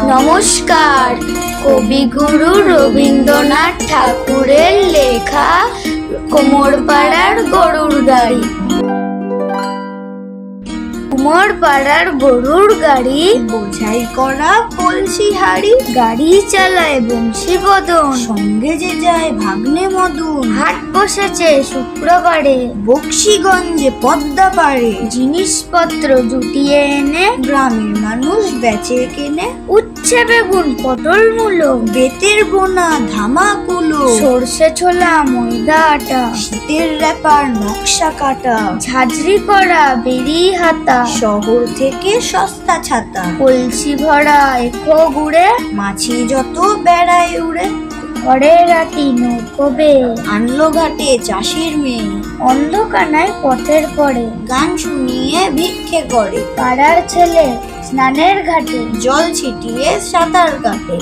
নমস্কার। কবিগুরু রবীন্দ্রনাথ ঠাকুরের লেখা কুমোরপাড়ার গরুর গাড়ি। কুমোরপাড়ার গরুর গাড়ি, বোঝাই করা কলসি হাড়ি, গাড়ি চালায় বংশীবদন, সঙ্গে যে যায় ভাগ্নে মদন। হাট বসেছে শুক্রবারে, বক্সিগঞ্জে পদ্মা পাড়ে, জিনিসপত্র জুটিয়ে এনে গ্রামের মানুষ বেচে কেনে। উচ্ছে বেগুন পটল মূলো, বেতের বোনা ধামাকুলো, সর্ষে ছোলা ময়দা আটা, শীতের র্যাপার নকশা কাটা, ঝাঁঝরি করা বেরি হাতা, শহর থেকে সস্তা ছাতা। কলসি ভরা এখো গুড়ে, মাছি যত বেড়ায় উড়ে, ঘরে রাতি নৌকো বেয়ে, আনলো ঘাটে চাষির মেয়ে। অন্ধকানায় পথের পরে, গান শুনিয়ে ভিক্ষে করে, পাড়ার ছেলে স্নানের ঘাটে, জল ছিটিয়ে সাঁতার কাটে।